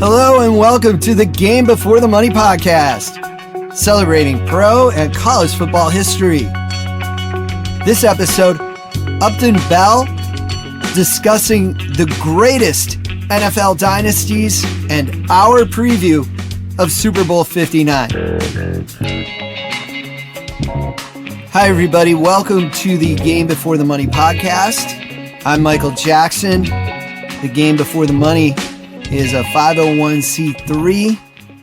Hello and welcome to the Game Before the Money podcast, celebrating pro and college football history. This episode, Upton Bell discussing the greatest NFL dynasties and our preview of Super Bowl 59. Hi everybody, welcome to the Game Before the Money podcast. I'm Michael Jackson. The Game Before the Money is a 501c3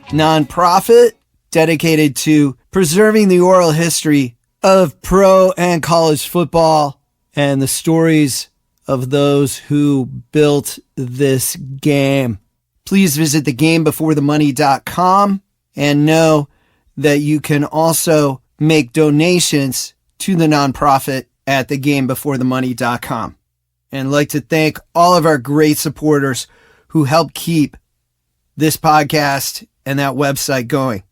nonprofit dedicated to preserving the oral history of pro and college football and the stories of those who built this game. Please visit thegamebeforethemoney.com and know that you can also make donations to the nonprofit at thegamebeforethemoney.com. And I'd like to thank all of our great supporters who help keep this podcast and that website going.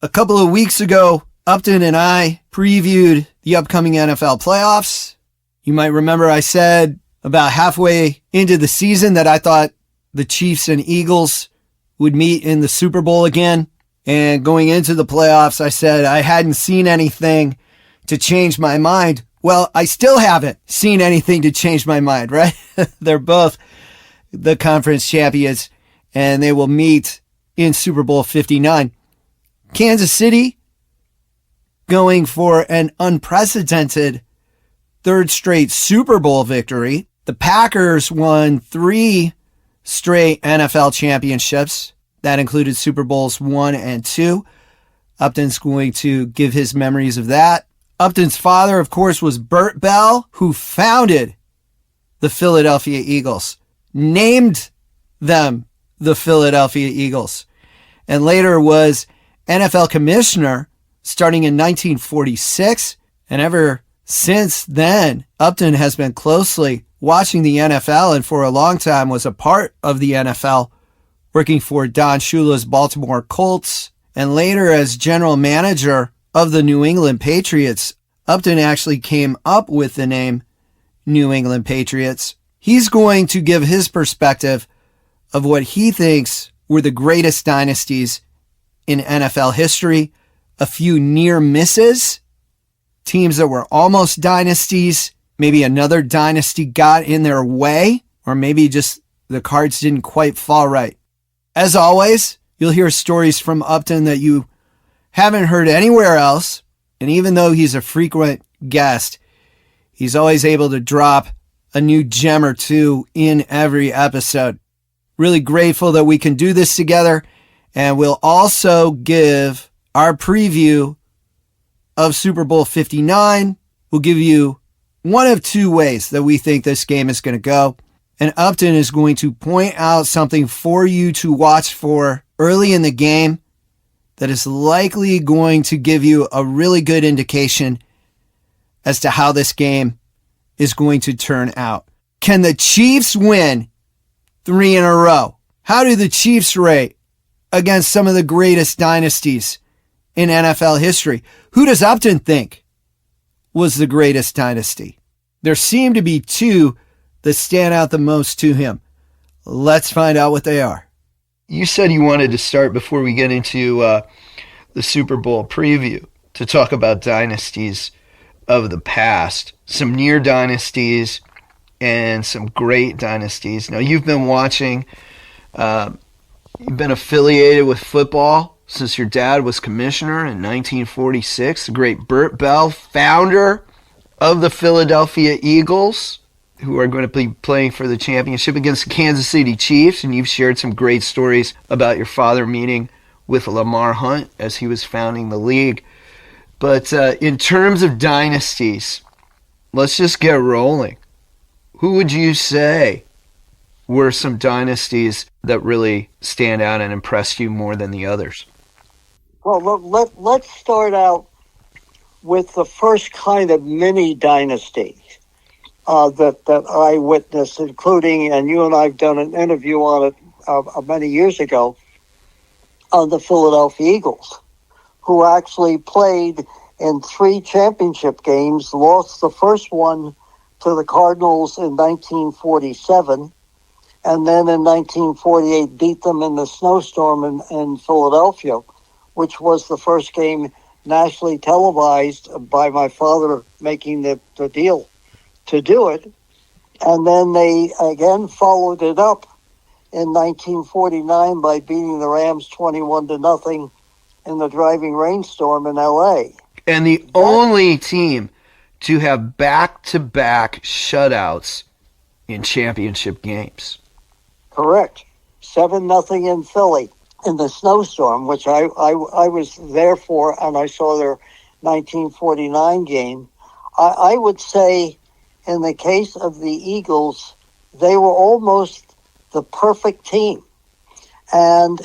A couple of weeks ago, Upton and I previewed the upcoming NFL playoffs. You might remember I said about halfway into the season that I thought the Chiefs and Eagles would meet in the Super Bowl again. And going into the playoffs, I said I hadn't seen anything to change my mind. Well, I still haven't seen anything to change my mind, right? They're both the conference champions, and they will meet in Super Bowl 59. Kansas City going for an unprecedented third straight Super Bowl victory. The Packers won 3 straight NFL championships. That included Super Bowls 1 and 2. Upton's going to give his memories of that. Upton's father, of course, was Bert Bell, who founded the Philadelphia Eagles, named them the Philadelphia Eagles, and later was NFL commissioner starting in 1946. And ever since then, Upton has been closely watching the NFL and for a long time was a part of the NFL, working for Don Shula's Baltimore Colts, and later as general manager of the New England Patriots. Upton actually came up with the name New England Patriots. He's going to give his perspective of what he thinks were the greatest dynasties in NFL history, a few near misses, teams that were almost dynasties, maybe another dynasty got in their way, or maybe just the cards didn't quite fall right. As always, you'll hear stories from Upton that you haven't heard anywhere else. And even though he's a frequent guest, he's always able to drop a new gem or two in every episode. Really grateful that we can do this together. And we'll also give our preview of Super Bowl 59. We'll give you one of two ways that we think this game is going to go. And Upton is going to point out something for you to watch for early in the game that is likely going to give you a really good indication as to how this game is going to turn out. Can the Chiefs win 3 in a row? How do the Chiefs rate against some of the greatest dynasties in NFL history? Who does Upton think was the greatest dynasty? There seem to be 2 that stand out the most to him. Let's find out what they are. You said you wanted to start before we get into the Super Bowl preview to talk about dynasties of the past, some near dynasties and some great dynasties. Now, you've been watching, you've been affiliated with football since your dad was commissioner in 1946, the great Bert Bell, founder of the Philadelphia Eagles, who are going to be playing for the championship against the Kansas City Chiefs. And you've shared some great stories about your father meeting with Lamar Hunt as he was founding the league. But in terms of dynasties, let's just get rolling. Who would you say were some dynasties that really stand out and impressed you more than the others? Well, let's start out with the first kind of mini dynasty that I witnessed, including, and you and I have done an interview on it many years ago, on the Philadelphia Eagles, who actually played in 3 championship games, lost the first one to the Cardinals in 1947, and then in 1948 beat them in the snowstorm in Philadelphia, which was the first game nationally televised by my father making the deal to do it. And then they again followed it up in 1949 by beating the Rams 21-0 in the driving rainstorm in L.A. And the only team to have back-to-back shutouts in championship games. Correct. 7-0 in Philly in the snowstorm, which I was there for, and I saw their 1949 game. I would say in the case of the Eagles, they were almost the perfect team. And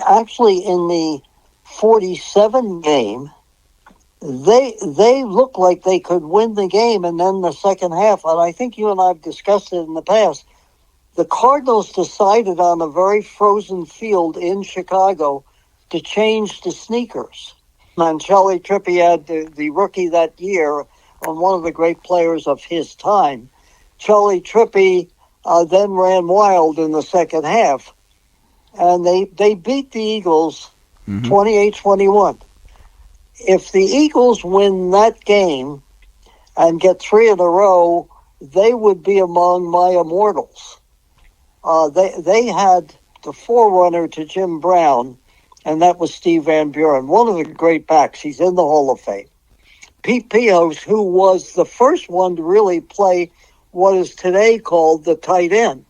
actually in the 47 game, they looked like they could win the game, and then the second half, and I think you and I have discussed it in the past, the Cardinals decided on a very frozen field in Chicago to change the sneakers. And Charlie Trippi had the rookie that year, and one of the great players of his time. Charlie Trippi then ran wild in the second half, and they beat the Eagles 28-21. If the Eagles win that game and get 3 in a row, they would be among my immortals. They had the forerunner to Jim Brown, and that was Steve Van Buren, one of the great backs. He's in the Hall of Fame. Pete Pios, who was the first one to really play what is today called the tight end.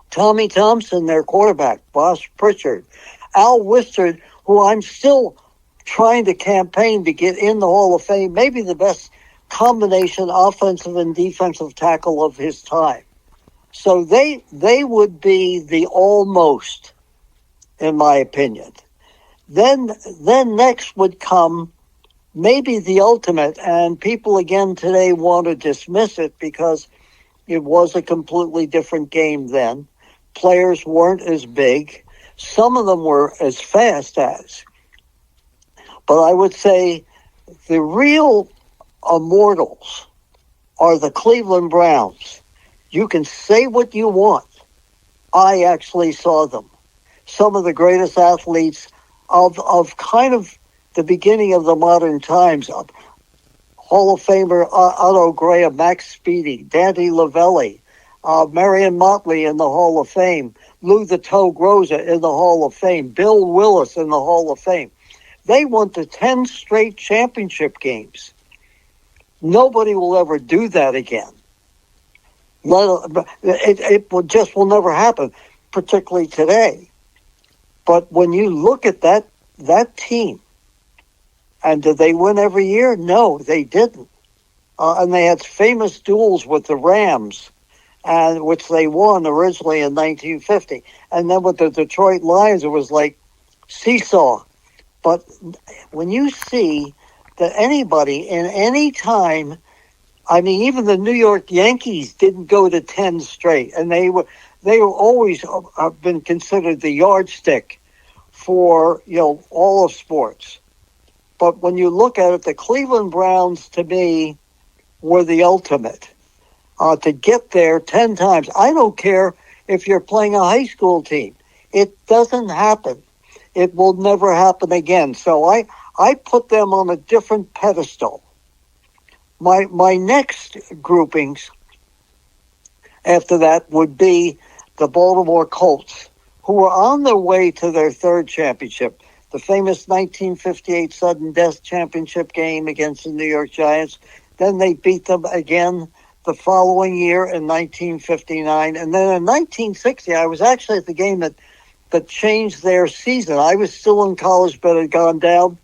Tommy Thompson, their quarterback, Boss Pritchard. Al Wistard, who I'm still trying to campaign to get in the Hall of Fame, maybe the best combination offensive and defensive tackle of his time. So they would be the almost, in my opinion. Then next would come maybe the ultimate, and people again today want to dismiss it because it was a completely different game then. Players weren't as big. Some of them were as fast as. But I would say the real immortals are the Cleveland Browns. You can say what you want. I actually saw them. Some of the greatest athletes of kind of the beginning of the modern times. Hall of Famer Otto Graham, Max Speedy, Dante Lavelli, Marion Motley in the Hall of Fame, Lou the Toe Groza in the Hall of Fame, Bill Willis in the Hall of Fame. They went to 10 straight championship games. Nobody will ever do that again. It will never happen, particularly today. But when you look at that team, and did they win every year? No, they didn't. And they had famous duels with the Rams, and which they won originally in 1950. And then with the Detroit Lions, it was like seesaw. But when you see that anybody in any time, I mean, even the New York Yankees didn't go to 10 straight, and they were always have been considered the yardstick for all of sports. But when you look at it, the Cleveland Browns to me were the ultimate. To get there 10 times, I don't care if you're playing a high school team. It doesn't happen. It will never happen again. So I put them on a different pedestal. My next groupings after that would be the Baltimore Colts, who were on their way to their third championship, the famous 1958 sudden death championship game against the New York Giants. Then they beat them again the following year in 1959. And then in 1960, I was actually at the game that changed their season. I was still in college, but had gone down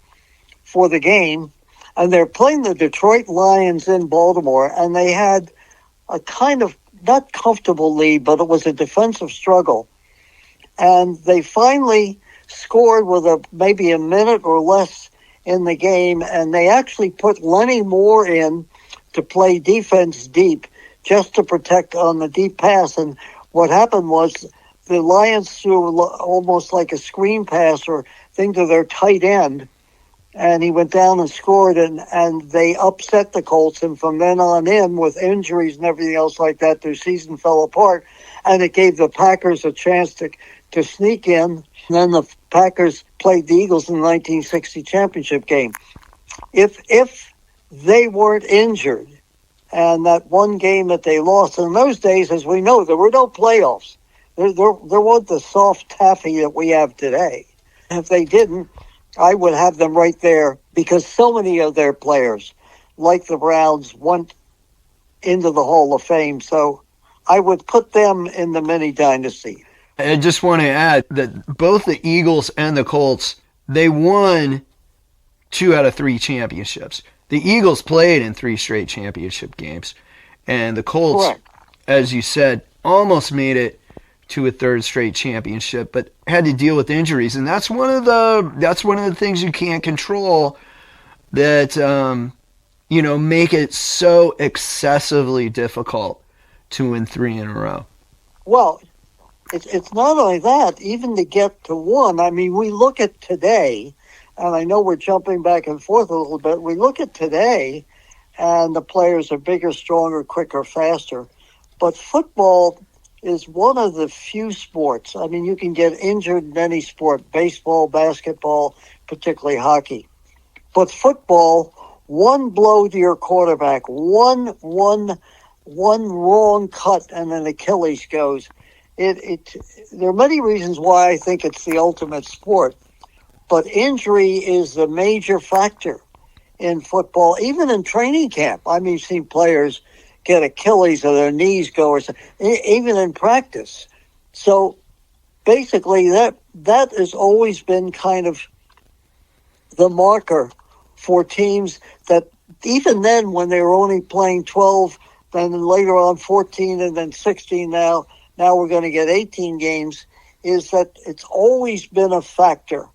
for the game. And they're playing the Detroit Lions in Baltimore, and they had a kind of not comfortable lead, but it was a defensive struggle. And they finally scored with maybe a minute or less in the game, and they actually put Lenny Moore in to play defense deep just to protect on the deep pass. And what happened was the Lions threw almost like a screen pass or thing to their tight end, and he went down and scored, and they upset the Colts. And from then on in, with injuries and everything else like that, their season fell apart, and it gave the Packers a chance to sneak in. And then the Packers played the Eagles in the 1960 championship game. If they weren't injured, and that one game that they lost, in those days, as we know, there were no playoffs. There wasn't the soft taffy that we have today. If they didn't, I would have them right there, because so many of their players, like the Browns, went into the Hall of Fame. So I would put them in the mini dynasty. I just want to add that both the Eagles and the Colts, they won 2 out of 3 championships. The Eagles played in 3 straight championship games, and the Colts, Correct, as you said, almost made it to a 3rd straight championship, but had to deal with injuries, and that's one of the things you can't control, that make it so excessively difficult to win 3 in a row. Well, it's not only that, even to get to 1. I mean, we look at today, and I know we're jumping back and forth a little bit. We look at today, and the players are bigger, stronger, quicker, faster. But football is one of the few sports. I mean, you can get injured in any sport, baseball, basketball, particularly hockey. But football, one blow to your quarterback, one wrong cut, and an Achilles goes. There are many reasons why I think it's the ultimate sport. But injury is the major factor in football, even in training camp. I mean, you've seen players get Achilles or their knees go, or even in practice. So basically, that has always been kind of the marker for teams that, even then, when they were only playing 12, then later on 14, and then 16 now we're going to get 18 games, is that it's always been a factor.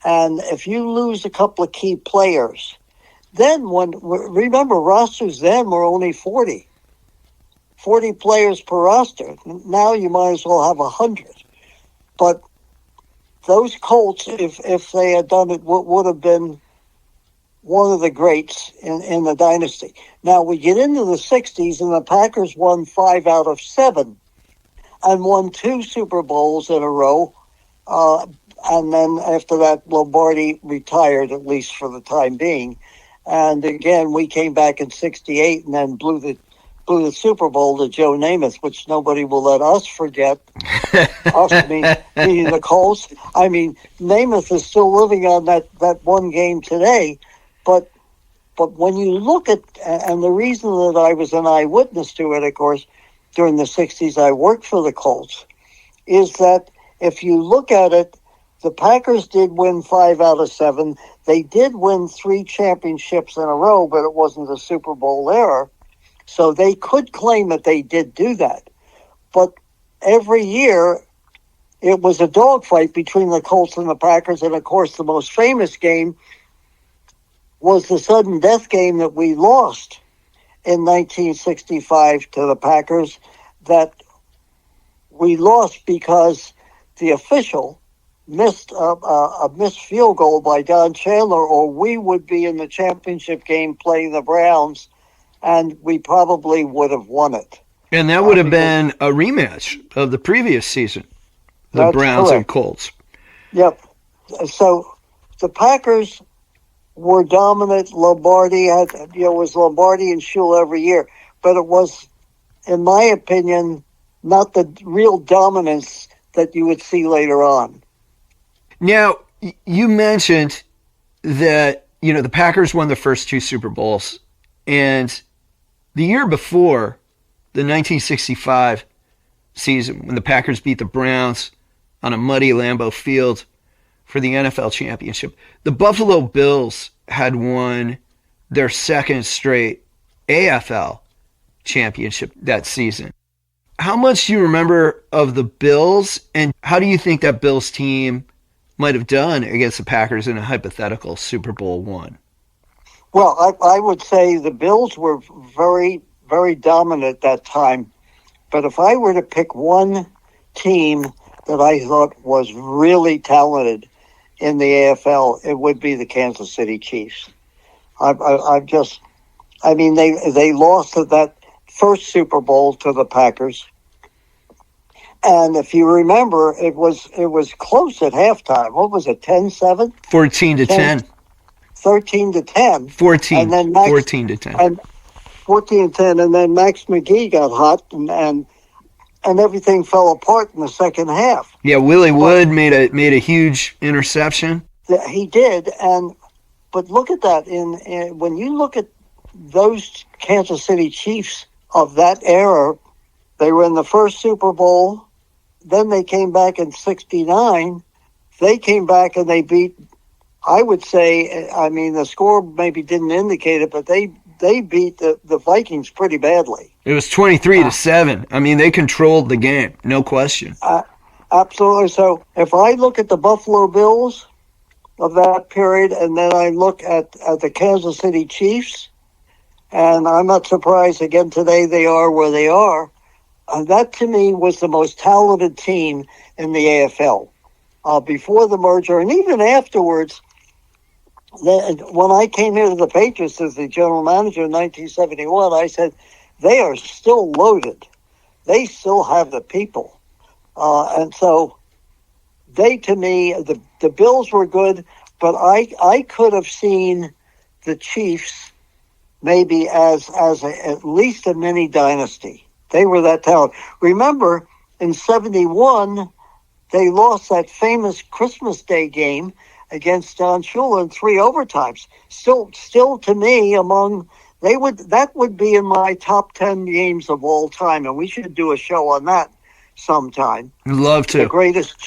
And if you lose a couple of key players, then remember, rosters then were only 40 players per roster. Now you might as well have 100. But those Colts, if they had done it, would have been one of the greats in the dynasty. Now we get into the 60s, and the Packers won 5 out of 7 and won 2 Super Bowls in a row. And then after that, Lombardi retired, at least for the time being. And again, we came back in 68 and then blew the Super Bowl to Joe Namath, which nobody will let us forget. Meaning the Colts. I mean, Namath is still living on that one game today. But when you look at, and the reason that I was an eyewitness to it, of course, during the 60s, I worked for the Colts, is that if you look at it, the Packers did win 5 out of 7. They did win 3 championships in a row, but it wasn't a Super Bowl era. So they could claim that they did do that. But every year, it was a dogfight between the Colts and the Packers. And, of course, the most famous game was the sudden death game that we lost in 1965 to the Packers, that we lost because the official missed a missed field goal by Don Chandler, or we would be in the championship game playing the Browns, and we probably would have won it. And that would have been a rematch of the previous season, the Browns and Colts. Yep. So the Packers were dominant. Lombardi was Lombardi and Shula every year, but it was, in my opinion, not the real dominance that you would see later on. Now, you mentioned that, the Packers won the first 2 Super Bowls, and the year before, the 1965 season, when the Packers beat the Browns on a muddy Lambeau Field for the NFL championship, the Buffalo Bills had won their 2nd straight AFL championship that season. How much do you remember of the Bills, and how do you think that Bills team might have done against the Packers in a hypothetical Super Bowl I? Well, I would say the Bills were very, very dominant at that time. But if I were to pick one team that I thought was really talented in the AFL, it would be the Kansas City Chiefs. They lost at that first Super Bowl to the Packers. And if you remember, it was close at halftime. What was it, 10-7? 14-10. 13-10. 14. And then 14-10. And 14-10, and then Max McGee got hot, and everything fell apart in the second half. Yeah, Willie Wood made a huge interception. He did, but look at that. When you look at those Kansas City Chiefs of that era, they were in the first Super Bowl. Then they came back in '69. They came back and they beat, I would say, the score maybe didn't indicate it, but they beat the Vikings pretty badly. It was 23-7. They controlled the game, no question. Absolutely. So if I look at the Buffalo Bills of that period, and then I look at the Kansas City Chiefs, and I'm not surprised again today they are where they are. That to me was the most talented team in the AFL before the merger, and even afterwards. When I came here to the Patriots as the general manager in 1971, I said, they are still loaded. They still have the people. And so they, to me, the Bills were good, but I could have seen the Chiefs maybe as at least a mini dynasty. They were that talented. Remember, in 71, they lost that famous Christmas Day game against Don Shula in 3 overtimes. Still to me, that would be in my top 10 games of all time, and we should do a show on that sometime. Love to. The greatest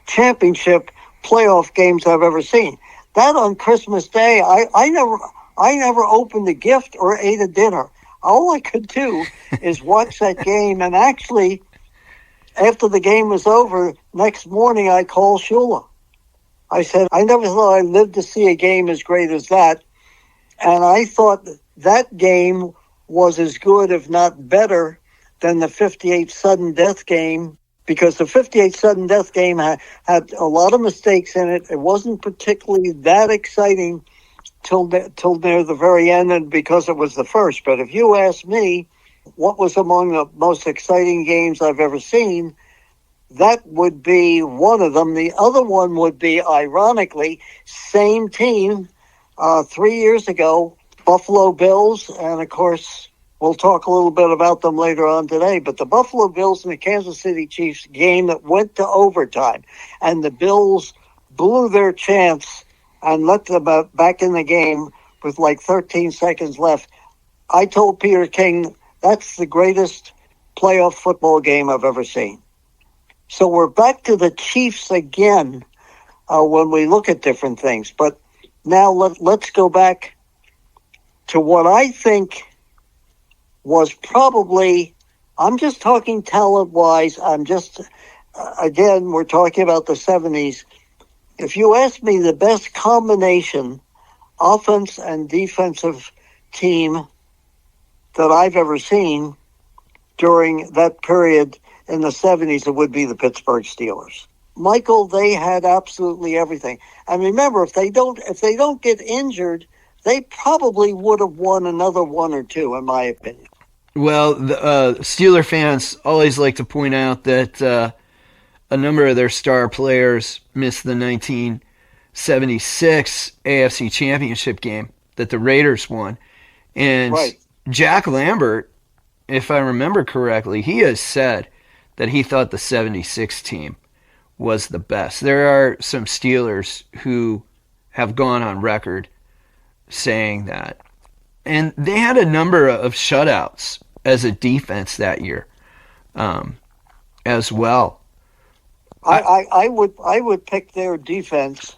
championship playoff games I've ever seen. That on Christmas Day, I never opened a gift or ate a dinner. All I could do is watch that game, and actually, after the game was over, next morning I called Shula. I said, I never thought I'd live to see a game as great as that. And I thought that game was as good, if not better, than the 58 sudden death game, because the 58 sudden death game had a lot of mistakes in it. It wasn't particularly that exciting till near the very end, and because it was the first. But if you ask me what was among the most exciting games I've ever seen, that would be one of them. The other one would be, ironically, same team 3 years ago, Buffalo Bills, and of course, we'll talk a little bit about them later on today, but the Buffalo Bills and the Kansas City Chiefs game that went to overtime, and the Bills blew their chance and let them back in the game with like 13 seconds left. I told Peter King, that's the greatest playoff football game I've ever seen. So we're back to the Chiefs again when we look at different things. But now let's go back to what I think was probably, I'm just talking talent-wise, again, we're talking about the 70s. If you ask me the best combination, offense and defensive team that I've ever seen during that period in the 70s, it would be the Pittsburgh Steelers. Michael, they had absolutely everything. And remember, if they don't get injured, they probably would have won another one or two, in my opinion. Well, the Steeler fans always like to point out that a number of their star players missed the 1976 AFC Championship game that the Raiders won. And right. Jack Lambert, if I remember correctly, he has said that he thought the 76 team was the best. There are some Steelers who have gone on record saying that. And they had a number of shutouts as a defense that year as well. I would pick their defense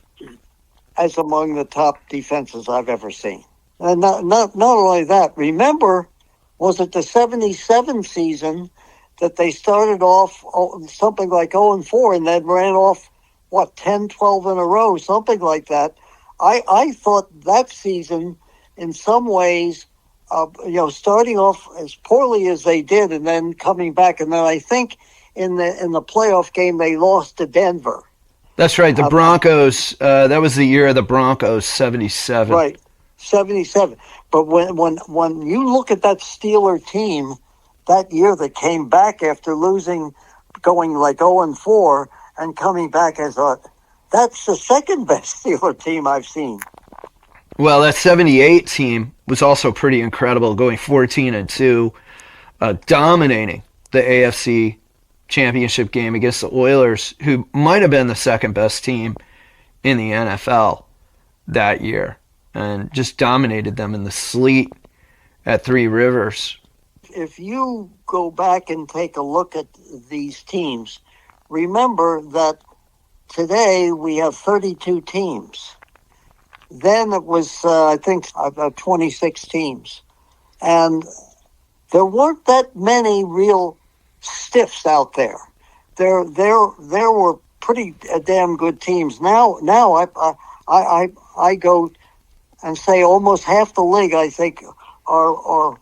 as among the top defenses I've ever seen. And not only that, remember, was it the 77 season that they started off something like 0-4 and then ran off, 10, 12 in a row, something like that. I thought that season, in some ways, starting off as poorly as they did and then coming back. And then I think in the playoff game, they lost to Denver. That's right. The Broncos, that was the year of the Broncos, 77. Right, 77. But when you look at that Steeler team that year that came back after losing, going like 0-4 and coming back that's the second best Steeler team I've seen. Well, that 78 team was also pretty incredible, going 14-2, dominating the AFC championship game against the Oilers, who might have been the second best team in the NFL that year, and just dominated them in the sleet at Three Rivers. If you go back and take a look at these teams, remember that today we have 32 teams. Then it was, I think, 26 teams. And there weren't that many real stiffs out there. There were pretty damn good teams. Now I go and say almost half the league, I think, are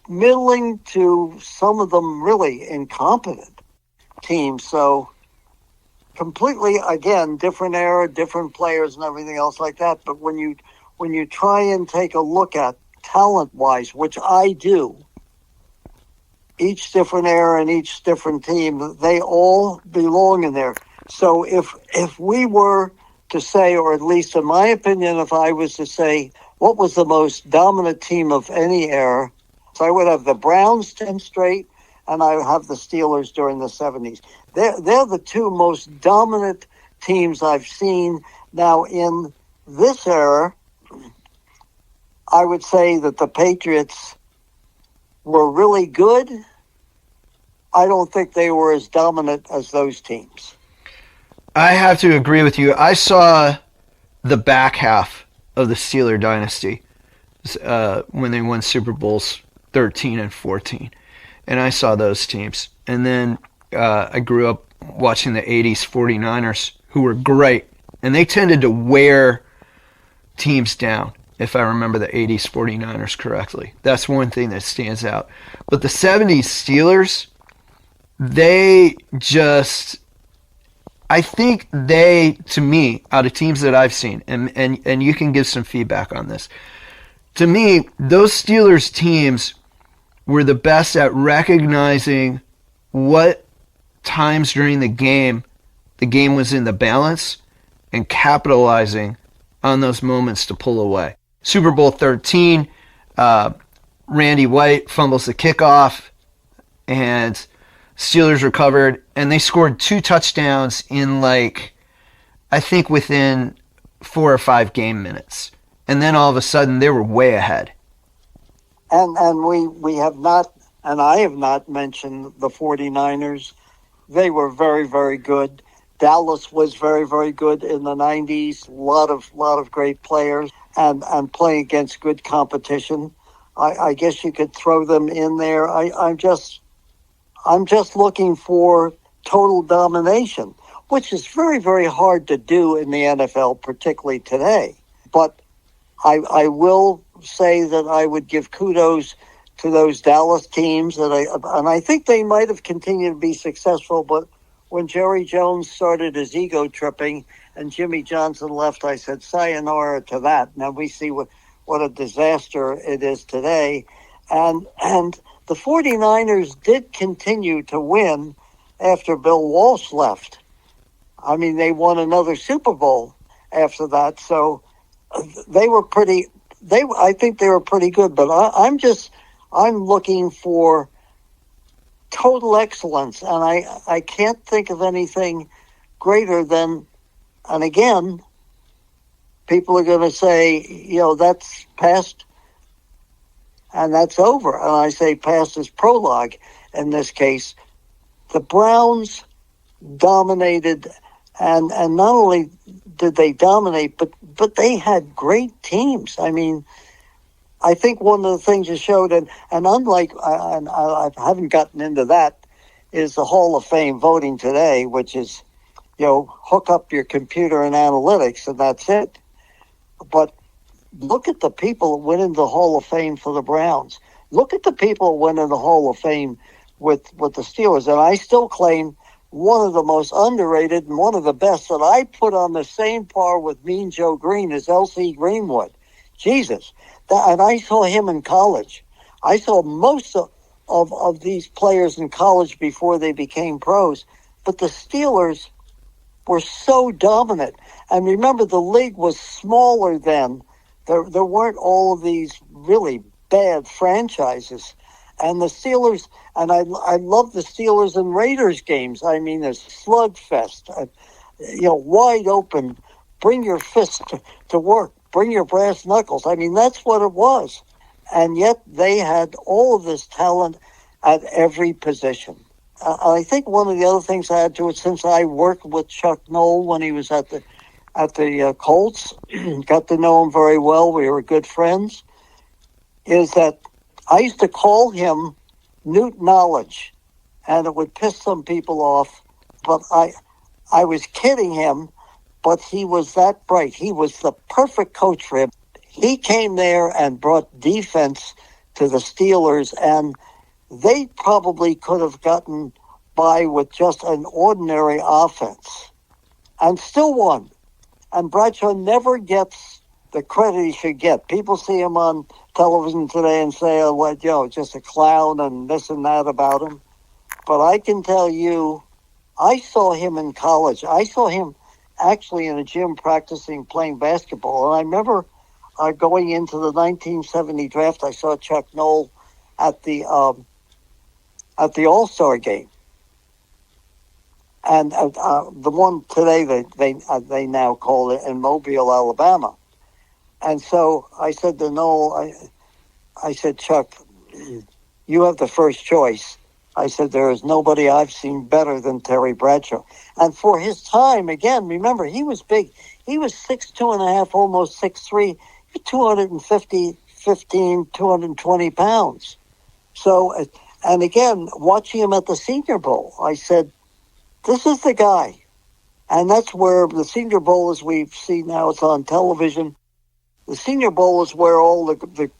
middling to some of them really incompetent teams. So completely, again, different era, different players and everything else like that. But when you try and take a look at talent-wise, which I do, each different era and each different team, they all belong in there. So if we were to say, or at least in my opinion, if I was to say what was the most dominant team of any era, so I would have the Browns 10 straight, and I would have the Steelers during the 70s. They're the two most dominant teams I've seen. Now, in this era, I would say that the Patriots were really good. I don't think they were as dominant as those teams. I have to agree with you. I saw the back half of the Steeler dynasty when they won Super Bowls 13 and 14. And I saw those teams. And then I grew up watching the 80s 49ers, who were great. And they tended to wear teams down, if I remember the 80s 49ers correctly. That's one thing that stands out. But the 70s Steelers, they just... I think they, to me, out of teams that I've seen, and you can give some feedback on this, to me, those Steelers teams were the best at recognizing what times during the game was in the balance and capitalizing on those moments to pull away. Super Bowl 13, Randy White fumbles the kickoff, and Steelers recovered, and they scored 2 touchdowns in I think within 4 or 5 game minutes. And then all of a sudden they were way ahead. And we have not, and I have not mentioned the 49ers. They were very, very good. Dallas was very, very good in the 90s. A lot of great players and playing against good competition. I guess you could throw them in there. I'm just looking for total domination, which is very, very hard to do in the NFL, particularly today. But I will say that I would give kudos to those Dallas teams, and I think they might have continued to be successful. But when Jerry Jones started his ego tripping and Jimmy Johnson left, I said sayonara to that. Now we see what a disaster it is today, and the 49ers did continue to win after Bill Walsh left. I mean, they won another Super Bowl after that, so they were pretty. I think they were pretty good, but I'm looking for total excellence, and I can't think of anything greater than. And again, people are going to say, that's past. And that's over. And I say past is prologue in this case. The Browns dominated, and not only did they dominate, but they had great teams. I mean, I think one of the things you showed, and unlike, and I haven't gotten into that, is the Hall of Fame voting today, which is, hook up your computer and analytics, and that's it. But look at the people that went into the Hall of Fame for the Browns. Look at the people that went into the Hall of Fame with the Steelers. And I still claim one of the most underrated and one of the best that I put on the same par with Mean Joe Green as L.C. Greenwood. Jesus. And I saw him in college. I saw most of these players in college before they became pros. But the Steelers were so dominant. And remember, the league was smaller then. There weren't all of these really bad franchises. And the Steelers, and I love the Steelers and Raiders games. I mean, a slugfest, wide open, bring your fist to work, bring your brass knuckles. I mean, that's what it was. And yet they had all of this talent at every position. I think one of the other things I had to it, since I worked with Chuck Noll when he was at the Colts, got to know him very well, we were good friends, is that I used to call him Newt Knowledge, and it would piss some people off, but I was kidding him, but he was that bright. He was the perfect coach for him. He came there and brought defense to the Steelers, and they probably could have gotten by with just an ordinary offense and still won. And Bradshaw never gets the credit he should get. People see him on television today and say, just a clown and this and that about him. But I can tell you, I saw him in college. I saw him actually in a gym practicing playing basketball. And I remember going into the 1970 draft, I saw Chuck Noll at the All-Star game. And the one today they now call it in Mobile, Alabama. And so I said to Noel, I said, Chuck, you have the first choice. I said, there is nobody I've seen better than Terry Bradshaw. And for his time, again, remember, he was big. He was 6'2.5", almost 6'3", 220 pounds. So, and again, watching him at the Senior Bowl, I said, this is the guy. And that's where the Senior Bowl, as we've seen now, it's on television. The Senior Bowl is where all the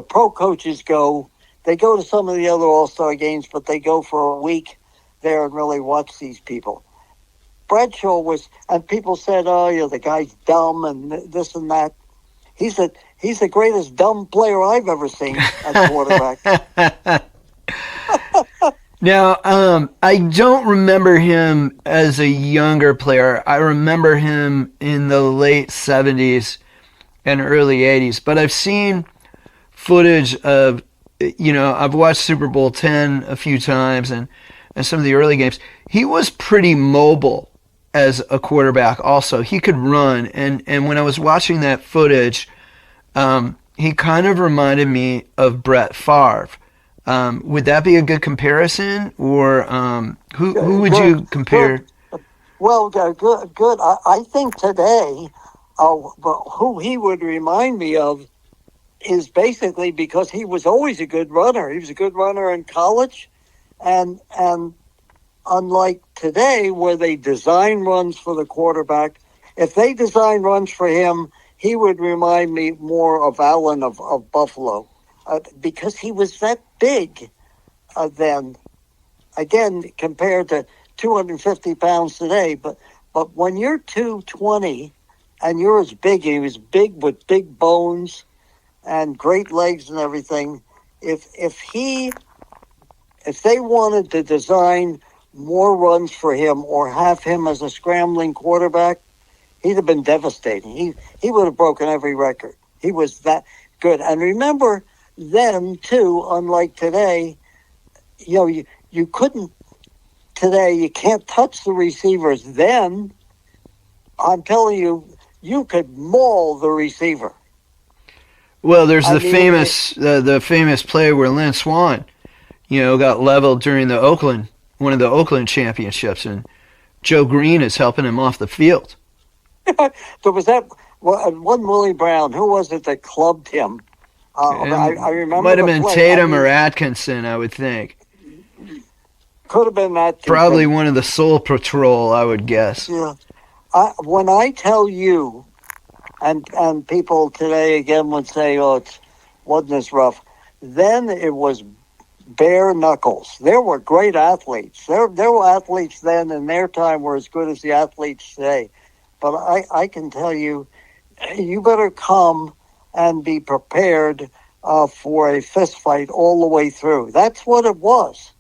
pro coaches go. They go to some of the other All-Star games, but they go for a week there and really watch these people. Bradshaw was, and people said, the guy's dumb and this and that. He's the greatest dumb player I've ever seen at quarterback. Now, I don't remember him as a younger player. I remember him in the late 70s and early 80s. But I've seen footage of, I've watched Super Bowl X a few times and some of the early games. He was pretty mobile as a quarterback also. He could run. And when I was watching that footage, he kind of reminded me of Brett Favre. Would that be a good comparison, or who would you compare? Well, good. I think today, who he would remind me of is basically because he was always a good runner. He was a good runner in college, and unlike today where they design runs for the quarterback, if they design runs for him, he would remind me more of Allen of Buffalo. Because he was that big then, again, compared to 250 pounds today. But when you're 220 and you're as big, he was big with big bones and great legs and everything. If they wanted to design more runs for him or have him as a scrambling quarterback, he'd have been devastating. He would have broken every record. He was that good. And remember, then, too, unlike today, you couldn't, today, you can't touch the receivers. Then, I'm telling you, you could maul the receiver. Well, there's the famous play where Lynn Swann, got leveled during one of the Oakland championships, and Joe Green is helping him off the field. There was that one Willie Brown. Who was it that clubbed him? I remember. Might have been Tatum or Atkinson, I would think. Could have been Atkinson. Probably one of the Soul Patrol, I would guess. Yeah. When I tell you, and people today again would say, "Oh, it wasn't as rough." Then it was bare knuckles. There were great athletes. There were athletes then in their time were as good as the athletes today. But I can tell you, you better come and be prepared for a fist fight all the way through. That's what it was.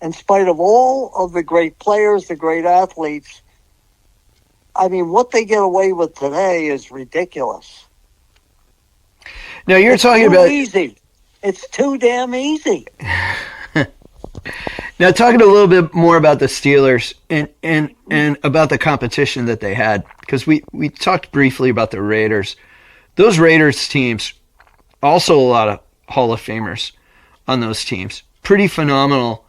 In spite of all of the great players, the great athletes, I mean, what they get away with today is ridiculous. Now you're talking about easy. It's too damn easy. Now talking a little bit more about the Steelers and about the competition that they had, because we talked briefly about the Raiders. Those Raiders teams, also a lot of Hall of Famers on those teams. Pretty phenomenal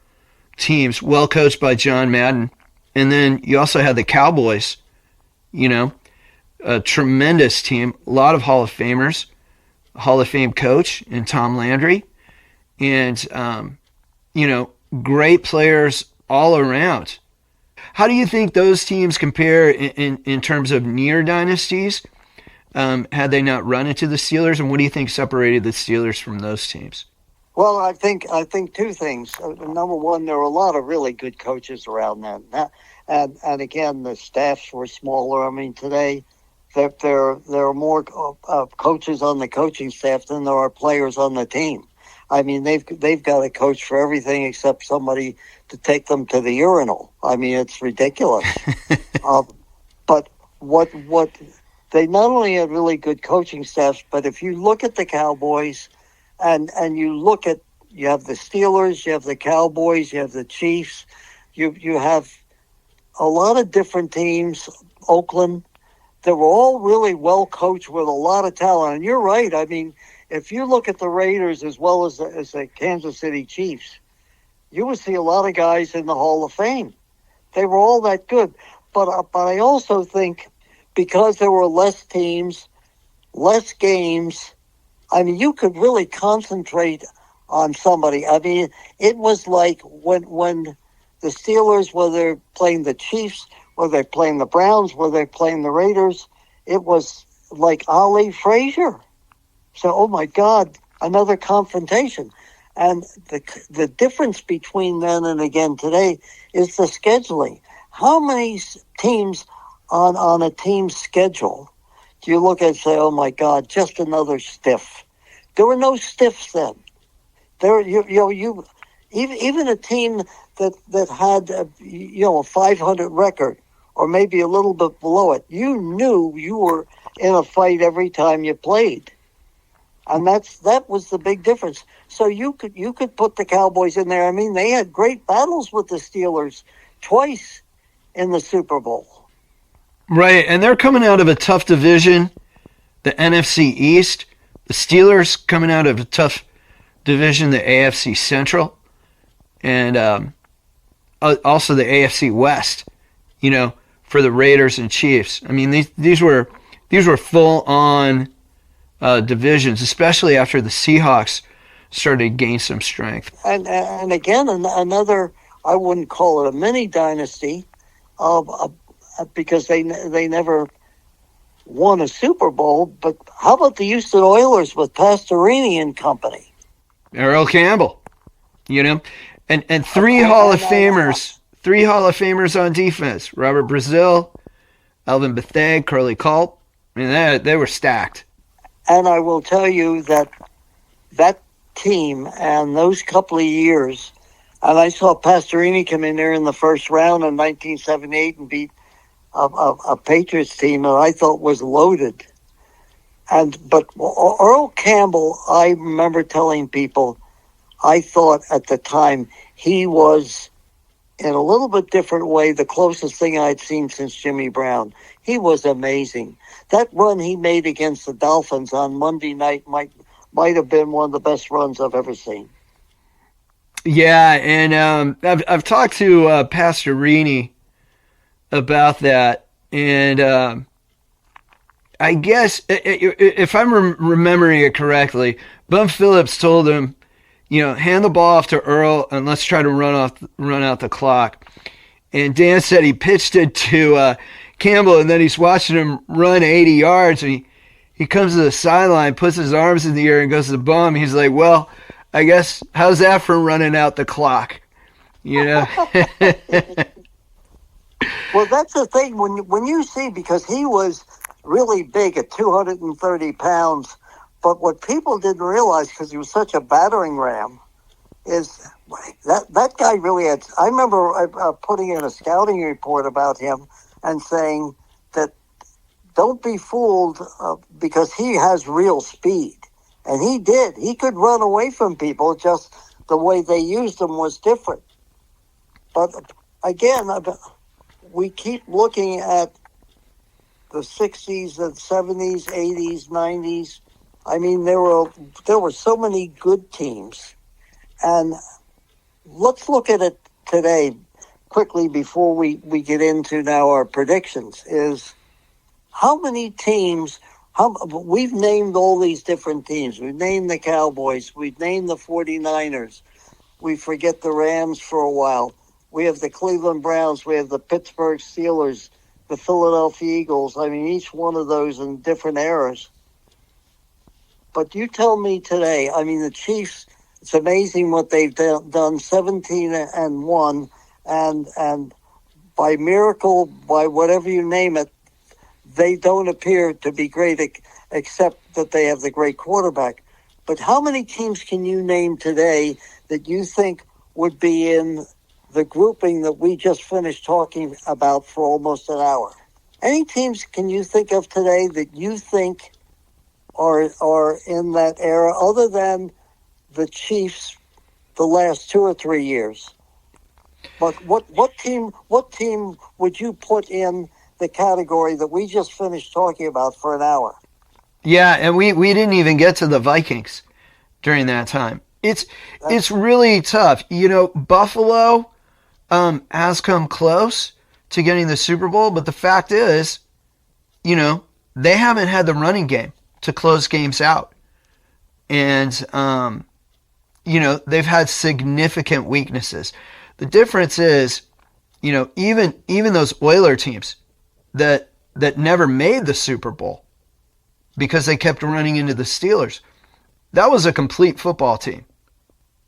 teams, well coached by John Madden. And then you also had the Cowboys, a tremendous team, a lot of Hall of Famers, Hall of Fame coach in Tom Landry, and, great players all around. How do you think those teams compare in terms of near dynasties? Had they not run into the Steelers, and what do you think separated the Steelers from those teams? Well, I think two things. Number one, there were a lot of really good coaches around then, and again, the staffs were smaller. I mean, today there are more coaches on the coaching staff than there are players on the team. I mean, they've got a coach for everything except somebody to take them to the urinal. I mean, it's ridiculous. But what they not only had really good coaching staffs, but if you look at the Cowboys and you have the Steelers, you have the Cowboys, you have the Chiefs, you have a lot of different teams, Oakland, that were all really well coached with a lot of talent. And you're right. I mean, if you look at the Raiders as well as the Kansas City Chiefs, you would see a lot of guys in the Hall of Fame. They were all that good. But I also think because there were less teams, less games, I mean, you could really concentrate on somebody. I mean, it was like when the Steelers, whether they're playing the Chiefs, whether they're playing the Browns, whether they're playing the Raiders, it was like Ali Frazier. So, oh my God, another confrontation. And the difference between then and again today is the scheduling. How many teams on a team's schedule do you look at and say, oh my God, just another stiff? There were no stiffs then. Even a team that had a 500 record or maybe a little bit below it, you knew you were in a fight every time you played. And that was the big difference. So you could put the Cowboys in there. I mean, they had great battles with the Steelers twice in the Super Bowl. Right, and they're coming out of a tough division, the NFC East. The Steelers coming out of a tough division, the AFC Central, and also the AFC West. For the Raiders and Chiefs. I mean, these were full-on divisions, especially after the Seahawks started to gain some strength. And again, another, I wouldn't call it a mini dynasty, because they never won a Super Bowl. But how about the Houston Oilers with Pastorini and company? Earl Campbell, and three Hall of Famers. 3 Hall of Famers on defense: Robert Brazil, Alvin Bethea, Curly Culp. I mean, they were stacked. And I will tell you that team and those couple of years, and I saw Pastorini come in there in the first round in 1978 and beat a Patriots team that I thought was loaded. But Earl Campbell, I remember telling people, I thought at the time he was, in a little bit different way, the closest thing I'd seen since Jimmy Brown. He was amazing. That run he made against the Dolphins on Monday night might have been one of the best runs I've ever seen. Yeah, and I've talked to Pastorini about that, and I guess if I'm remembering it correctly, Bum Phillips told him, hand the ball off to Earl and let's try to run out the clock. And Dan said he pitched it to Campbell, and then he's watching him run 80 yards, and he comes to the sideline, puts his arms in the air, and goes to the Bum. He's like, well, I guess, how's that for running out the clock? You know? Well, that's the thing when you see, because he was really big at 230 pounds, but what people didn't realize, because he was such a battering ram, is that guy really had. I remember putting in a scouting report about him and saying that don't be fooled because he has real speed, and he did. He could run away from people. Just the way they used him was different. But again, we keep looking at the 60s and 70s, 80s, 90s. I mean, there were so many good teams. And let's look at it today quickly before we get into now our predictions, is how many teams, we've named all these different teams. We've named the Cowboys. We've named the 49ers. We forget the Rams for a while. We have the Cleveland Browns. We have the Pittsburgh Steelers, the Philadelphia Eagles. I mean, each one of those in different eras. But you tell me today, I mean, the Chiefs, it's amazing what they've done, 17-1, and by miracle, by whatever you name it, they don't appear to be great, except that they have the great quarterback. But how many teams can you name today that you think would be in the grouping that we just finished talking about for almost an hour? Any teams can you think of today that you think are in that era, other than the Chiefs the last 2 or 3 years? But what team would you put in the category that we just finished talking about for an hour? Yeah, and we didn't even get to the Vikings during that time. It's really tough. You know, Buffalo has come close to getting the Super Bowl, but the fact is, you know, they haven't had the running game to close games out. And, you know, they've had significant weaknesses. The difference is, you know, even those Oiler teams that never made the Super Bowl because they kept running into the Steelers, that was a complete football team.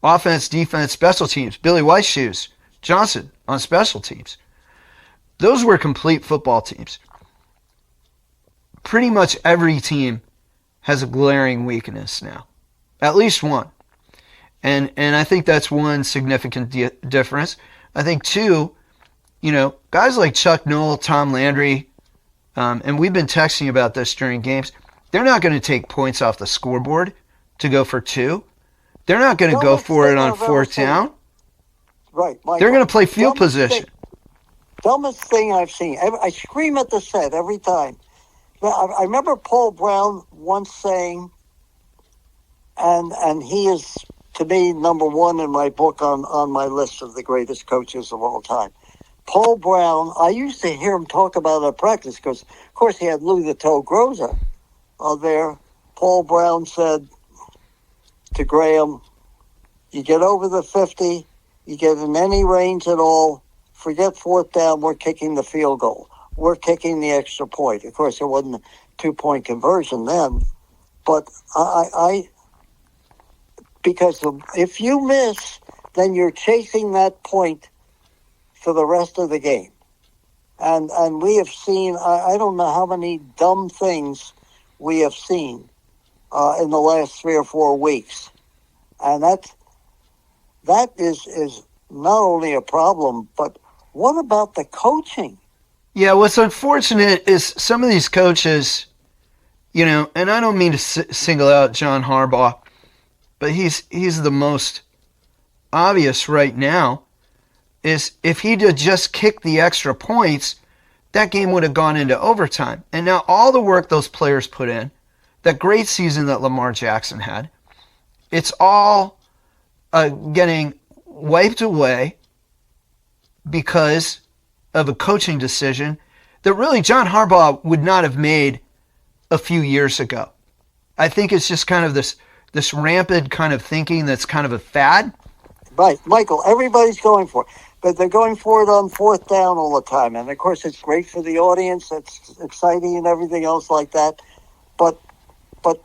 Offense, defense, special teams, Billy Whiteshoes, Johnson on special teams. Those were complete football teams. Pretty much every team has a glaring weakness now. At least one. And I think that's one significant difference. I think two, you know, guys like Chuck Noll, Tom Landry, and we've been texting about this during games, they're not going to take points off the scoreboard to go for two. They're not going to go for it on fourth down. Right. They're going to play field position. Dumbest thing I've seen. I scream at the set every time. I remember Paul Brown once saying, and he is, to me, number one in my book on my list of the greatest coaches of all time. Paul Brown, I used to hear him talk about it at practice because, of course, he had Lou the Toe Groza there. Paul Brown said to Graham, you get over the 50, you get in any range at all, forget fourth down, we're kicking the field goal. We're kicking the extra point. Of course, it wasn't a 2-point conversion then. But because if you miss, then you're chasing that point for the rest of the game. And we have seen, I don't know how many dumb things we have seen in the last 3 or 4 weeks. And that is not only a problem, but what about the coaching? Yeah, what's unfortunate is some of these coaches, you know, and I don't mean to single out John Harbaugh, but he's the most obvious right now, is if he'd have just kicked the extra points, that game would have gone into overtime. And now all the work those players put in, that great season that Lamar Jackson had, it's all getting wiped away because of a coaching decision that really John Harbaugh would not have made a few years ago. I think it's just kind of this rampant kind of thinking that's kind of a fad. Right, Michael, everybody's going for it. But they're going for it on fourth down all the time. And, of course, it's great for the audience. It's exciting and everything else like that. But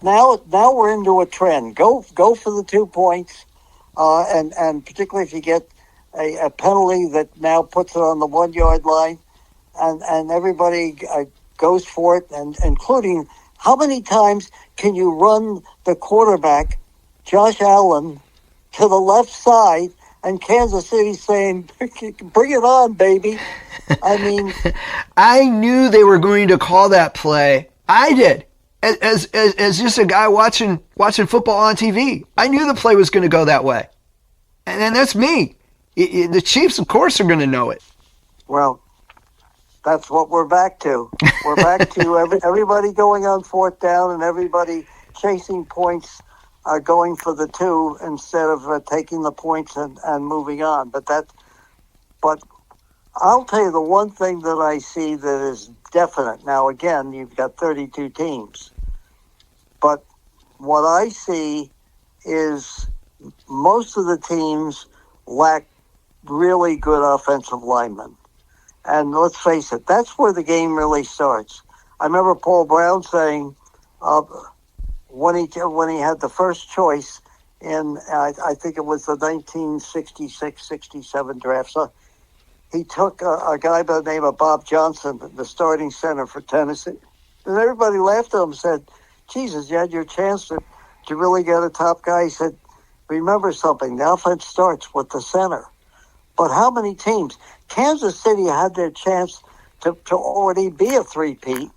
now we're into a trend. Go for the 2 points. and particularly if you get a penalty that now puts it on the 1 yard line, and everybody goes for it, and including how many times can you run the quarterback, Josh Allen, to the left side, and Kansas City saying, "Bring it on, baby." I mean, I knew they were going to call that play. I did. As just a guy watching football on TV, I knew the play was going to go that way, and that's me. The Chiefs, of course, are going to know it. Well, that's what we're back to. We're back to everybody going on fourth down and everybody chasing points, going for the two instead of taking the points and moving on. But I'll tell you the one thing that I see that is definite. Now, again, you've got 32 teams. But what I see is most of the teams lack really good offensive linemen. And let's face it, that's where the game really starts. I remember Paul Brown saying when he had the first choice in, I think it was the 1966-67 draft. So he took a guy by the name of Bob Johnson, the starting center for Tennessee. And everybody laughed at him and said, Jesus, you had your chance to really get a top guy. He said, remember something, the offense starts with the center. But how many teams? Kansas City had their chance to already be a three-peat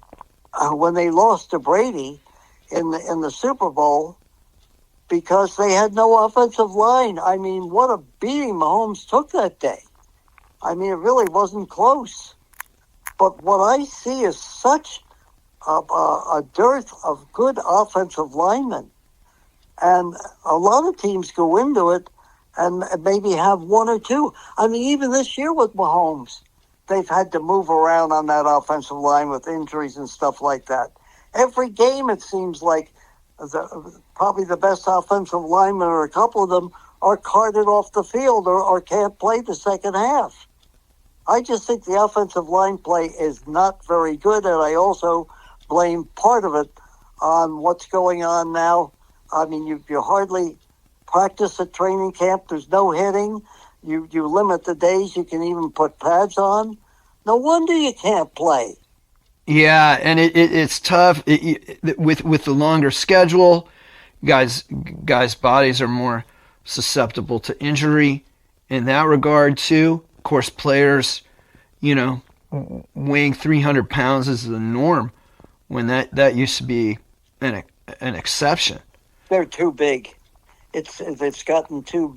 when they lost to Brady in the Super Bowl because they had no offensive line. I mean, what a beating Mahomes took that day. I mean, it really wasn't close. But what I see is such a dearth of good offensive linemen. And a lot of teams go into it and maybe have one or two. I mean, even this year with Mahomes, they've had to move around on that offensive line with injuries and stuff like that. Every game, it seems like probably the best offensive linemen, or a couple of them, are carted off the field or can't play the second half. I just think the offensive line play is not very good, and I also blame part of it on what's going on now. I mean, you hardly practice at training camp. There's no hitting. You limit the days you can even put pads on. No wonder you can't play. Yeah, and it's tough with the longer schedule. Guys' bodies are more susceptible to injury in that regard too. Of course, players, weighing 300 pounds is the norm when that used to be an exception. They're too big. It's gotten too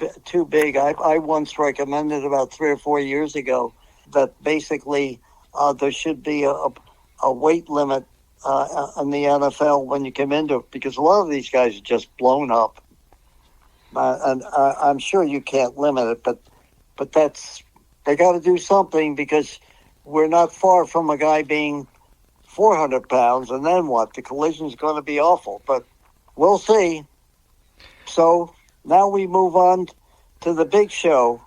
big. I once recommended about 3 or 4 years ago that basically there should be a weight limit in the NFL when you come into it, because a lot of these guys are just blown up. And I'm sure you can't limit it, but they got to do something, because we're not far from a guy being 400 pounds, and then what? The collision's going to be awful, but we'll see. So now we move on to the big show.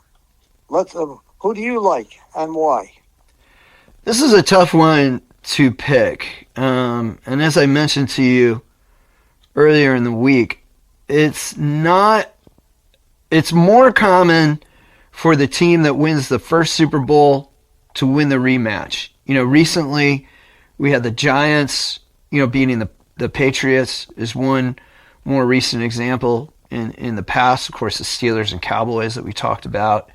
Who do you like and why? This is a tough one to pick. And as I mentioned to you earlier in the week, it's more common for the team that wins the first Super Bowl to win the rematch. Recently we had the Giants, beating the Patriots is one more recent example. In the past, of course, the Steelers and Cowboys that we talked about.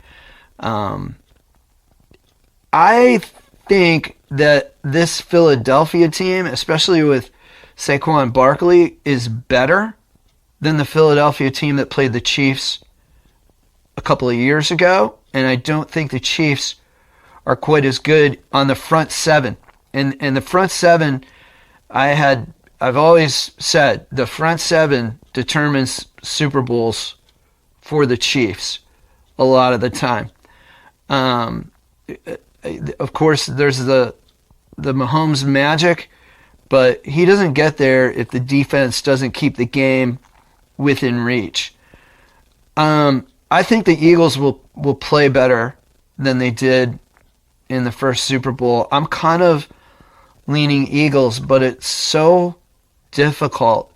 I think that this Philadelphia team, especially with Saquon Barkley, is better than the Philadelphia team that played the Chiefs a couple of years ago. And I don't think the Chiefs are quite as good on the front seven. And the front seven, I've always said the front seven determines Super Bowls for the Chiefs a lot of the time. Of course, there's the Mahomes magic, but he doesn't get there if the defense doesn't keep the game within reach. I think the Eagles will play better than they did in the first Super Bowl. I'm kind of leaning Eagles, but it's so difficult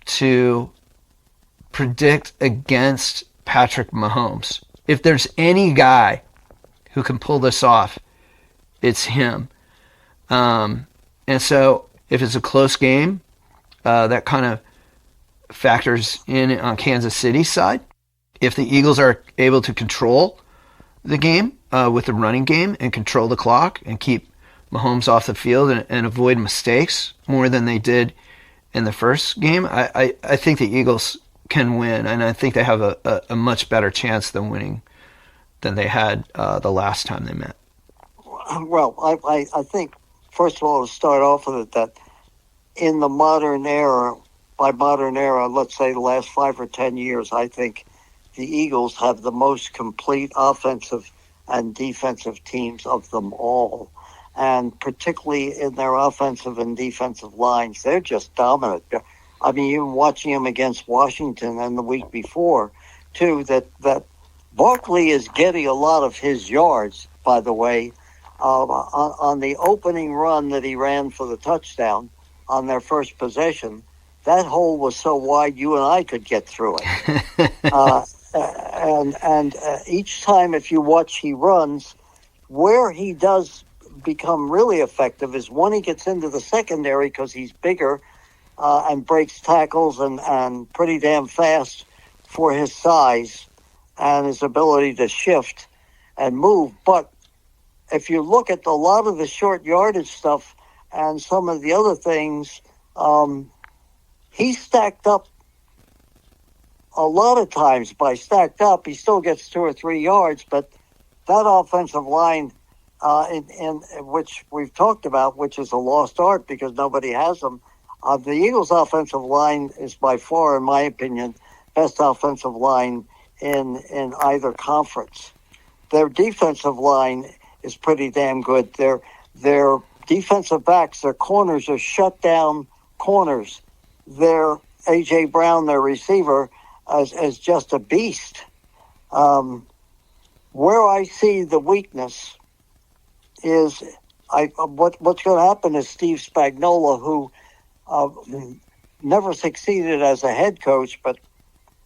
to predict against Patrick Mahomes. If there's any guy who can pull this off, it's him. And so if it's a close game, that kind of factors in on Kansas City's side. If the Eagles are able to control the game with the running game and control the clock and keep Mahomes off the field and avoid mistakes more than they did in the first game, I think the Eagles can win, and I think they have a much better chance than winning than they had the last time they met. Well, I think, first of all, to start off with it, that in the modern era, by modern era, let's say the last 5 or 10 years, I think the Eagles have the most complete offensive and defensive teams of them all. And particularly in their offensive and defensive lines, they're just dominant. I mean, even watching them against Washington and the week before, too, that Barkley is getting a lot of his yards, by the way, on the opening run that he ran for the touchdown on their first possession. That hole was so wide you and I could get through it. And each time, if you watch he runs, where he does become really effective is when he gets into the secondary, because he's bigger and breaks tackles and pretty damn fast for his size and his ability to shift and move. But if you look at a lot of the short yardage stuff and some of the other things, he stacked up a lot of times. By stacked up, he still gets 2 or 3 yards, but that offensive line, in which we've talked about, which is a lost art because nobody has them, the Eagles' offensive line is by far, in my opinion, best offensive line in either conference. Their defensive line is pretty damn good. Their defensive backs, their corners are shut down corners. Their A.J. Brown, their receiver, as just a beast. Where I see the weakness is what's going to happen is Steve Spagnuolo, who never succeeded as a head coach, but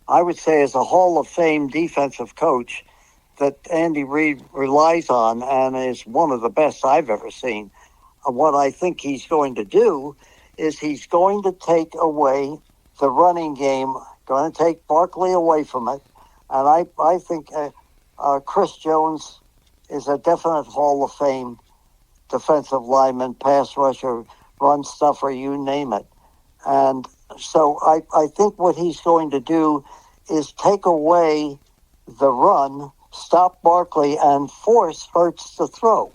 I would say as a Hall of Fame defensive coach that Andy Reid relies on and is one of the best I've ever seen. What I think he's going to do is he's going to take away the running game, going to take Barkley away from it. And I think Chris Jones is a definite Hall of Fame defensive lineman, pass rusher, run stuffer, you name it. And so I think what he's going to do is take away the run, stop Barkley, and force Hurts to throw.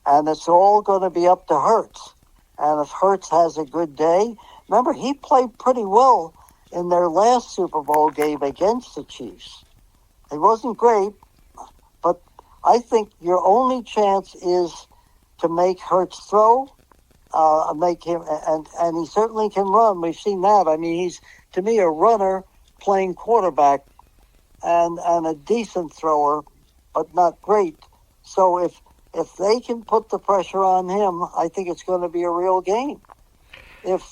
And it's all going to be up to Hurts. And if Hurts has a good day, remember, he played pretty well in their last Super Bowl game against the Chiefs. It wasn't great, but I think your only chance is to make Hurts throw, make him, and he certainly can run. We've seen that. I mean, he's, to me, a runner playing quarterback and a decent thrower, but not great. So if they can put the pressure on him, I think it's going to be a real game. If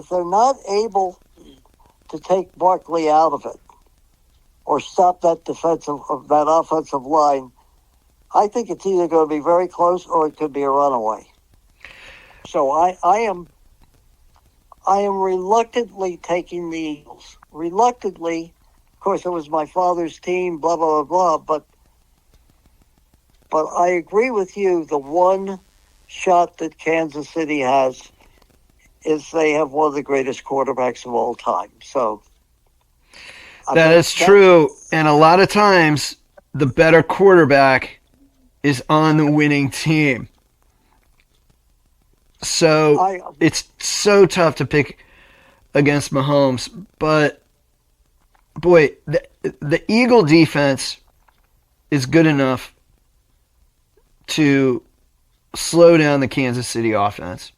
they're not able to take Barkley out of it or stop that offensive line, I think it's either going to be very close or it could be a runaway. So I am reluctantly taking the Eagles. Reluctantly, of course, it was my father's team, blah, blah, blah, blah, but I agree with you. The one shot that Kansas City has is they have one of the greatest quarterbacks of all time. So that is true. And a lot of times the better quarterback is on the winning team. So it's so tough to pick against Mahomes. But, boy, the Eagle defense is good enough to slow down the Kansas City offense.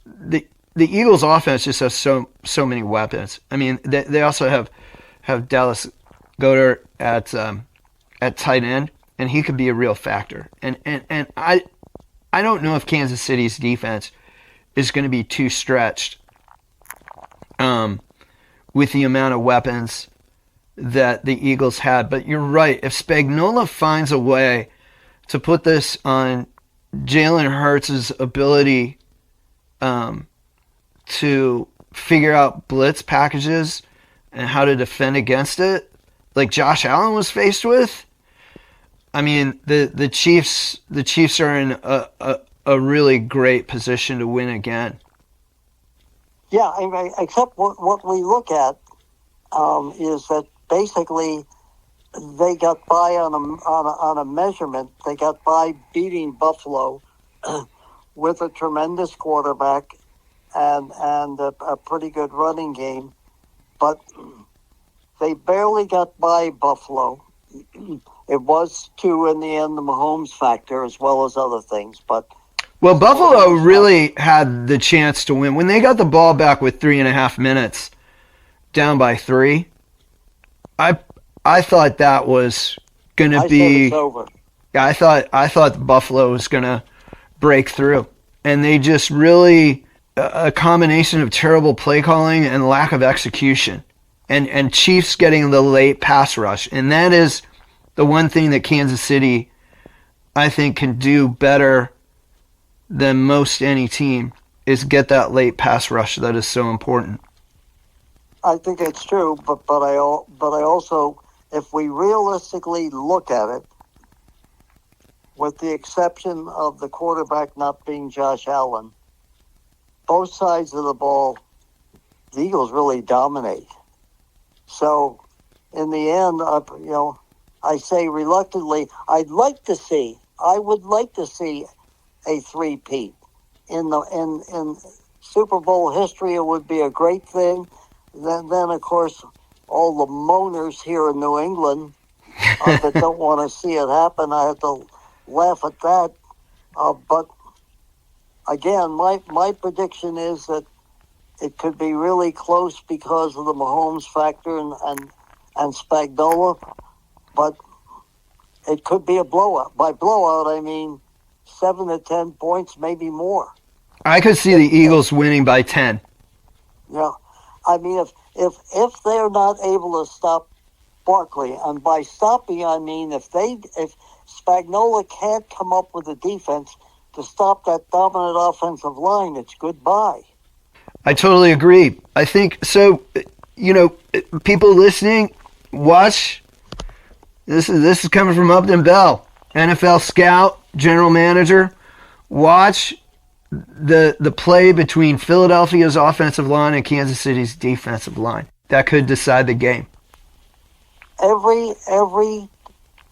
The Eagles offense just has so many weapons. I mean, they also have Dallas Goedert at tight end, and he could be a real factor. And I don't know if Kansas City's defense is going to be too stretched with the amount of weapons that the Eagles had. But you're right. If Spagnuolo finds a way to put this on Jalen Hurts' ability to figure out blitz packages and how to defend against it, like Josh Allen was faced with, I mean, the Chiefs are in a really great position to win again. Yeah, except what we look at is that basically they got by on a measurement. They got by beating Buffalo with a tremendous quarterback and a pretty good running game, but they barely got by Buffalo. It was, too, in the end, the Mahomes factor as well as other things. But well, Buffalo really had the chance to win. When they got the ball back with 3.5 minutes, down by 3, I thought that was going to be. It's over. Yeah, I thought Buffalo was going to break through, and they just really a combination of terrible play calling and lack of execution, and Chiefs getting the late pass rush, and that is the one thing that Kansas City, I think, can do better than most any team is get that late pass rush that is so important. I think it's true, but I also, if we realistically look at it, with the exception of the quarterback not being Josh Allen, both sides of the ball, the Eagles really dominate. So, in the end, I say reluctantly, I would like to see a three-peat. In Super Bowl history, it would be a great thing. Then of course, all the moaners here in New England that don't want to see it happen, I have to laugh at that. But again, my prediction is that it could be really close because of the Mahomes factor and Spagnuolo, but it could be a blowout. By blowout, I mean 7 to 10 points, maybe more. I could see the Eagles winning by 10. Yeah, I mean, if they're not able to stop Barkley, and by stopping I mean if Spagnuolo can't come up with a defense to stop that dominant offensive line, it's goodbye. I totally agree. I think so. People listening, watch. This is coming from Upton Bell, NFL scout, general manager. Watch the play between Philadelphia's offensive line and Kansas City's defensive line. That could decide the game. Every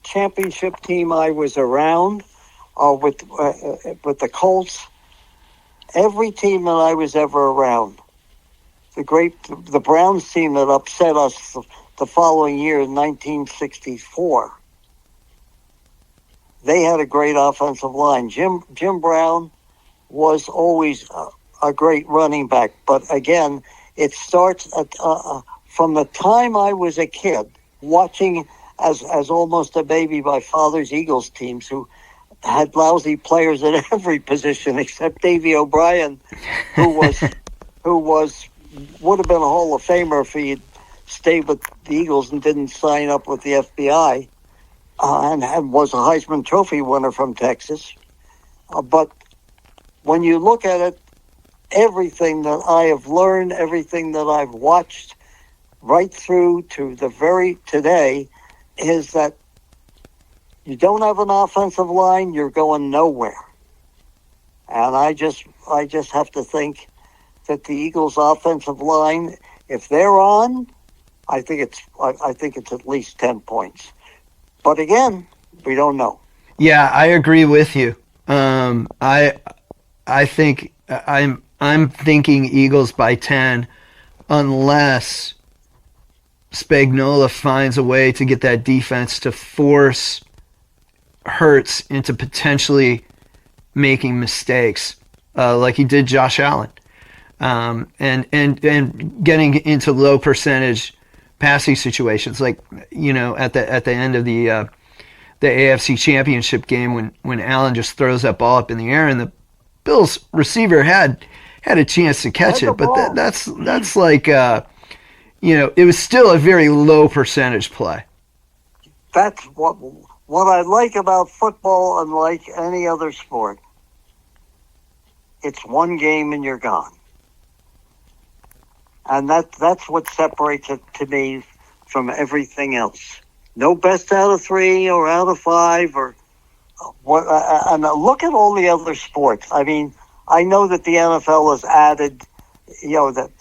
championship team I was around, with the Colts, every team that I was ever around, the Browns team that upset us the following year in 1964, they had a great offensive line. Jim Brown was always a great running back, but again, it starts from the time I was a kid watching as almost a baby my father's Eagles teams, who had lousy players at every position except Davey O'Brien, who would have been a Hall of Famer if he had stayed with the Eagles and didn't sign up with the FBI, and was a Heisman Trophy winner from Texas. But when you look at it, everything that I have learned, everything that I've watched right through to the very today, is that you don't have an offensive line, you're going nowhere. And I just have to think that the Eagles' offensive line, if they're on, I think it's at least 10 points. But again, we don't know. Yeah, I agree with you. I think I'm thinking Eagles by 10, unless Spagnuolo finds a way to get that defense to force Hurts into potentially making mistakes, like he did Josh Allen, and getting into low percentage passing situations, like at the end of the AFC Championship game when Allen just throws that ball up in the air and the Bills receiver had a chance to catch it, but that's like it was still a very low percentage play. That's what I like about football, unlike any other sport. It's one game and you're gone. And that's what separates it to me from everything else. No best out of 3 or out of 5 or what. And look at all the other sports. I mean, I know that the NFL has added, that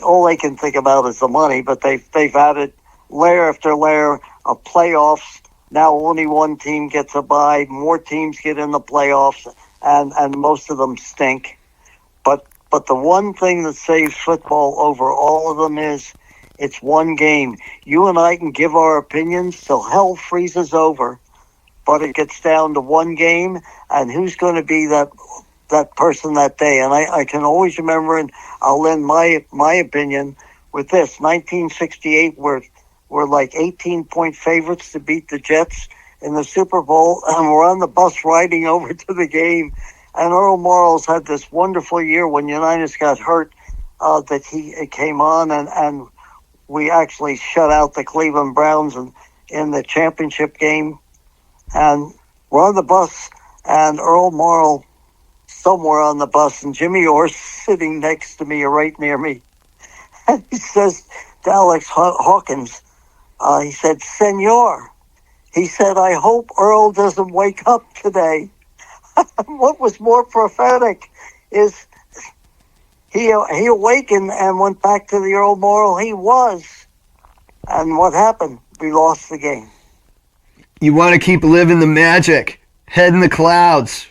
all they can think about is the money, but they've added layer after layer of playoffs. Now only one team gets a bye. More teams get in the playoffs, and most of them stink. But the one thing that saves football over all of them is it's one game. You and I can give our opinions till hell freezes over, but it gets down to one game, and who's going to be that person that day. And I can always remember, and I'll end my opinion with this. 1968, we're like 18-point favorites to beat the Jets in the Super Bowl, and we're on the bus riding over to the game. And Earl Morrall's had this wonderful year when Unitas got hurt, that he came on, and we actually shut out the Cleveland Browns in the championship game. And we're on the bus, and Earl Morrall somewhere on the bus, and Jimmy Orr sitting next to me or right near me. And he says to Alex Hawkins, he said, "Senor," he said, "I hope Earl doesn't wake up today." What was more prophetic is he awakened and went back to the Earl Morrall he was. And what happened? We lost the game. You want to keep living the magic. Head in the clouds.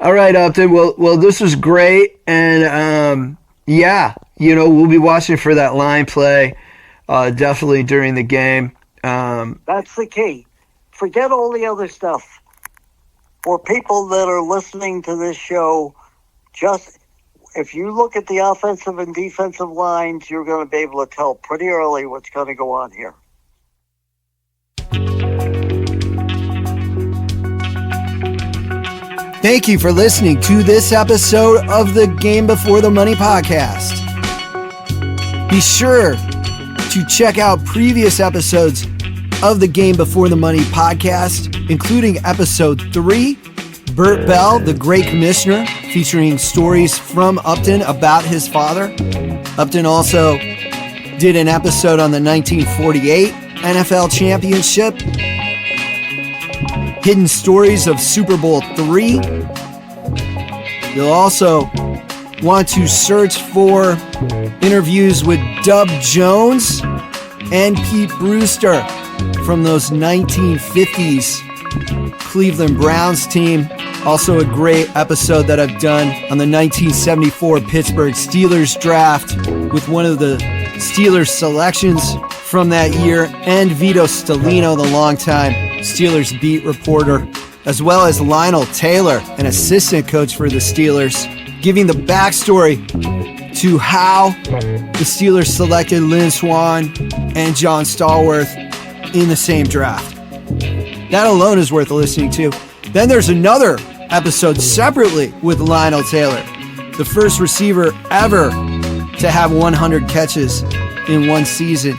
All right, Upton. Well, this was great. And, we'll be watching for that line play definitely during the game. That's the key. Forget all the other stuff. For people that are listening to this show, just if you look at the offensive and defensive lines, you're going to be able to tell pretty early what's going to go on here. Thank you for listening to this episode of the Game Before the Money podcast. Be sure to check out previous episodes of the Game Before the Money podcast, including episode 3, Bert Bell, the Great Commissioner, featuring stories from Upton about his father. Upton also did an episode on the 1948 NFL Championship, hidden stories of Super Bowl III. You'll also want to search for interviews with Dub Jones and Pete Brewster from those 1950s Cleveland Browns team. Also a great episode that I've done on the 1974 Pittsburgh Steelers draft with one of the Steelers selections from that year, and Vito Stellino, the longtime Steelers beat reporter, as well as Lionel Taylor, an assistant coach for the Steelers, giving the backstory to how the Steelers selected Lynn Swann and John Stallworth in the same draft. That alone is worth listening to. Then there's another episode separately with Lionel Taylor, the first receiver ever to have 100 catches in one season,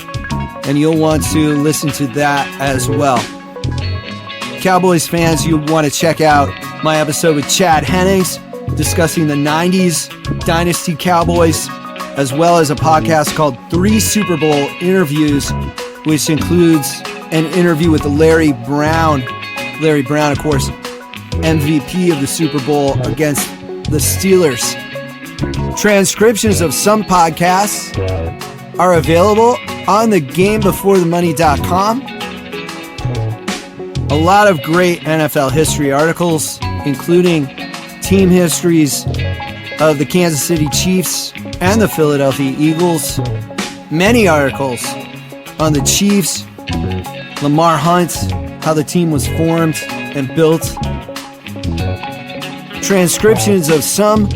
and you'll want to listen to that as well. Cowboys fans, you want to check out my episode with Chad Hennings discussing the 90s Dynasty Cowboys, as well as a podcast called 3 Super Bowl Interviews, which includes an interview with Larry Brown. Larry Brown, of course, MVP of the Super Bowl against the Steelers. Transcriptions of some podcasts are available on thegamebeforethemoney.com. A lot of great NFL history articles, including team histories of the Kansas City Chiefs and the Philadelphia Eagles. Many articles on the Chiefs, Lamar Hunt, how the team was formed and built. Transcriptions of some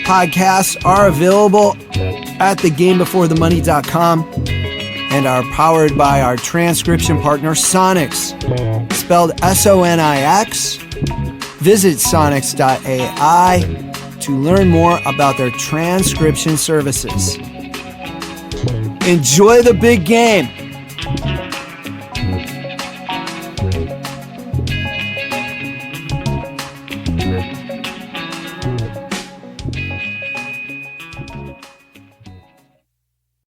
podcasts are available at thegamebeforethemoney.com and are powered by our transcription partner, Sonix, spelled Sonix. Visit sonix.ai to learn more about their transcription services. Enjoy the big game.